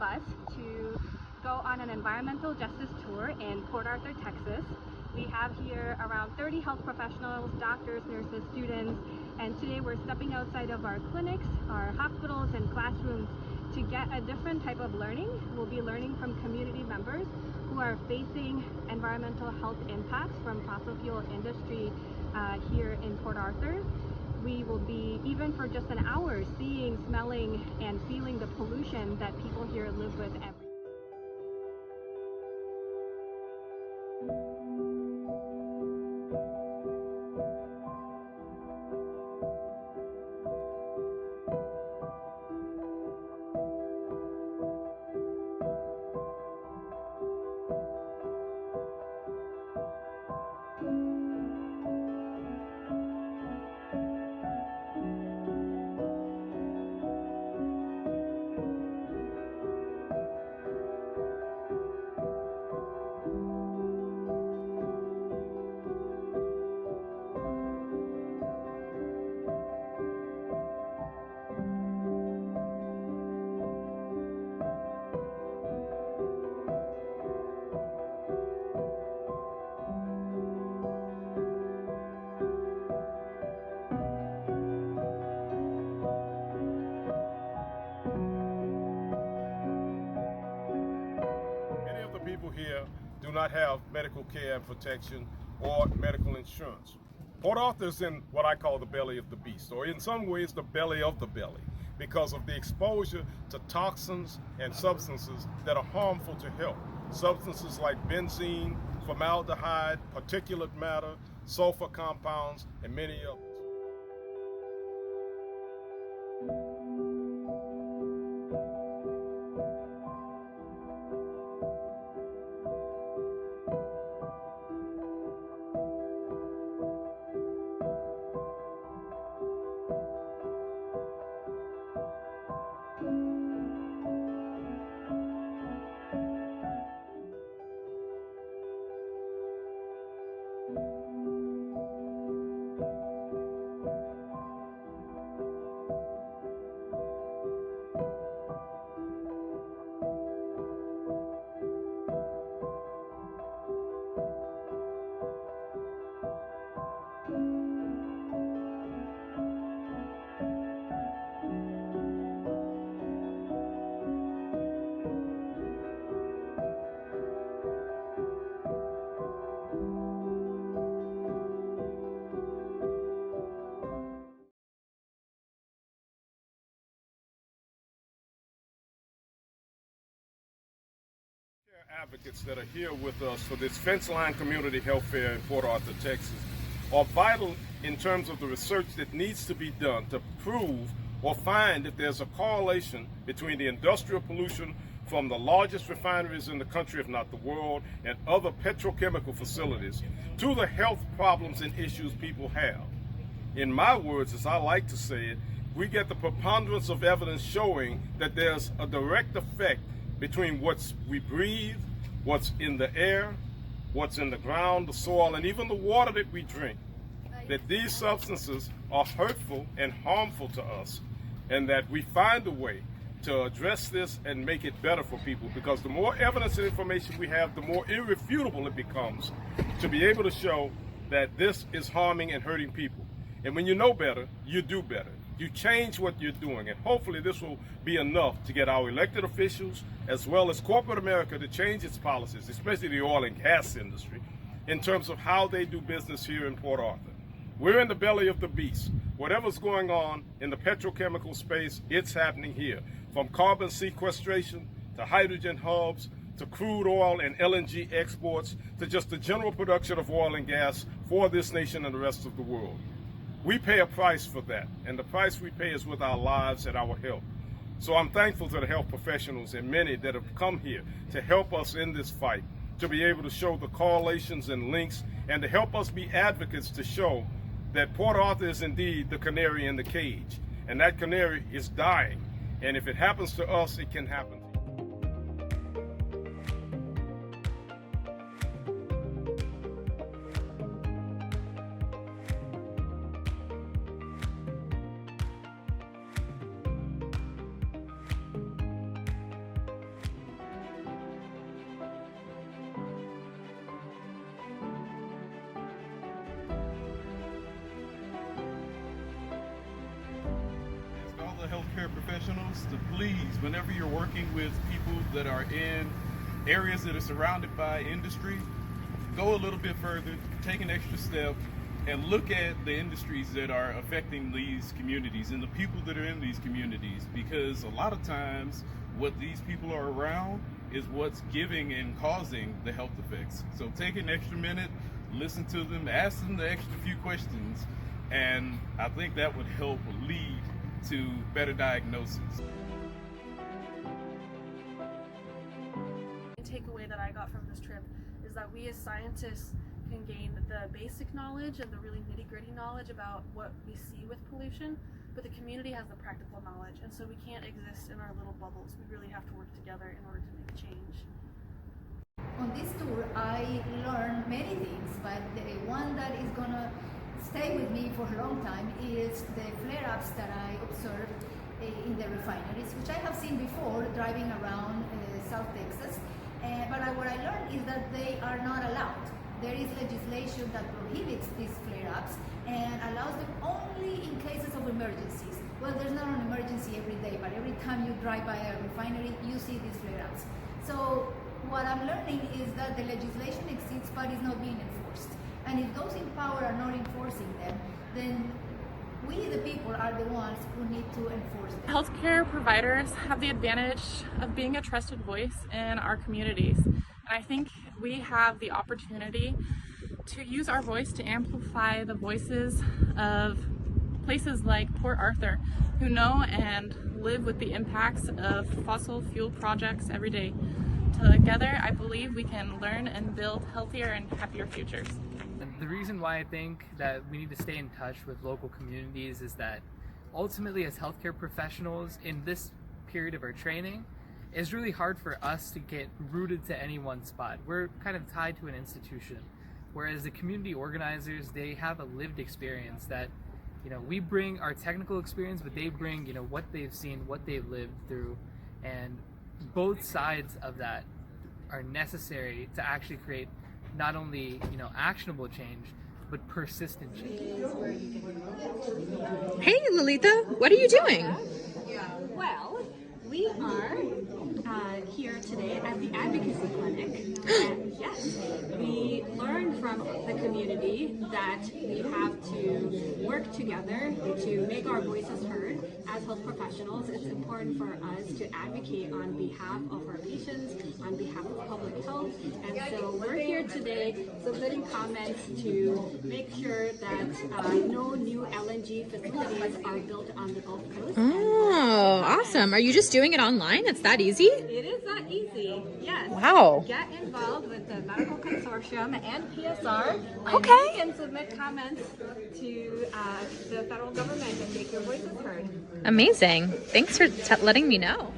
bus to go on an environmental justice tour in Port Arthur, Texas. We have here around 30 health professionals, doctors, nurses, students, and today we're stepping outside of our clinics, our hospitals, and classrooms to get a different type of learning. We'll be learning from community members who are facing environmental health impacts from fossil fuel industry here in Port Arthur. We will be, even for just an hour, seeing, smelling, and feeling the pollution that people here live with every day. People here do not have medical care and protection or medical insurance. Port Arthur is in what I call the belly of the beast, or in some ways the belly of the belly, because of the exposure to toxins and substances that are harmful to health. Substances like benzene, formaldehyde, particulate matter, sulfur compounds, and many others. Advocates that are here with us for this fence line community health fair in Port Arthur, Texas, are vital in terms of the research that needs to be done to prove or find if there's a correlation between the industrial pollution from the largest refineries in the country, if not the world, and other petrochemical facilities to the health problems and issues people have. In my words, as I like to say it, we get the preponderance of evidence showing that there's a direct effect between what we breathe, what's in the air, what's in the ground, the soil, and even the water that we drink, that these substances are hurtful and harmful to us, and that we find a way to address this and make it better for people, because the more evidence and information we have, the more irrefutable it becomes to be able to show that this is harming and hurting people. And when you know better, you do better. You change what you're doing, and hopefully this will be enough to get our elected officials as well as corporate America to change its policies, especially the oil and gas industry, in terms of how they do business here in Port Arthur. We're in the belly of the beast. Whatever's going on in the petrochemical space, it's happening here. From carbon sequestration to hydrogen hubs to crude oil and LNG exports to just the general production of oil and gas for this nation and the rest of the world. We pay a price for that, and the price we pay is with our lives and our health. So I'm thankful to the health professionals and many that have come here to help us in this fight, to be able to show the correlations and links, and to help us be advocates to show that Port Arthur is indeed the canary in the cage, and that canary is dying. And if it happens to us, it can happen to you. professionals to please, whenever you're working with people that are in areas that are surrounded by industry, go a little bit further, take an extra step, and look at the industries that are affecting these communities and the people that are in these communities, because a lot of times what these people are around is what's giving and causing the health effects. So take an extra minute, listen to them, ask them the extra few questions, and I think that would help lead to better diagnosis. The takeaway that I got from this trip is that we as scientists can gain the basic knowledge and the really nitty-gritty knowledge about what we see with pollution, but the community has the practical knowledge, and so we can't exist in our little bubbles. We really have to work together in order to make change. On this tour, I learned many things, but the one that is gonna stay with me for a long time is the flare-ups that I observed in the refineries, which I have seen before driving around South Texas. But what I learned is that they are not allowed. There is legislation that prohibits these flare-ups and allows them only in cases of emergencies. Well, there's not an emergency every day, but every time you drive by a refinery, you see these flare-ups. So what I'm learning is that the legislation exists but is not being enforced. And if those in power are not enforcing them, then we, the people, are the ones who need to enforce them. Healthcare providers have the advantage of being a trusted voice in our communities. And I think we have the opportunity to use our voice to amplify the voices of places like Port Arthur, who know and live with the impacts of fossil fuel projects every day. Together, I believe we can learn and build healthier and happier futures. The reason why I think that we need to stay in touch with local communities is that ultimately, as healthcare professionals in this period of our training, it's really hard for us to get rooted to any one spot. We're kind of tied to an institution, whereas the community organizers, they have a lived experience that, we bring our technical experience, but they bring, what they've seen, what they've lived through, and both sides of that are necessary to actually create not only, actionable change, but persistent change. Hey, Laalitha, what are you doing? Well, we are here today at the Advocacy Clinic. And yes, we learned from the community that we have to work together to make our voices heard. As health professionals, it's important for us to advocate on behalf of our patients, on behalf of public health. And so we're here today submitting comments to make sure that no new LNG facilities are built on the Gulf Coast. Oh, awesome. Are you just doing it online? It's that easy? It is that easy, yes. Wow. Get involved with the Medical Consortium and PSR. Okay. And you can submit comments to the federal government and make your voices heard. Amazing. Thanks for letting me know.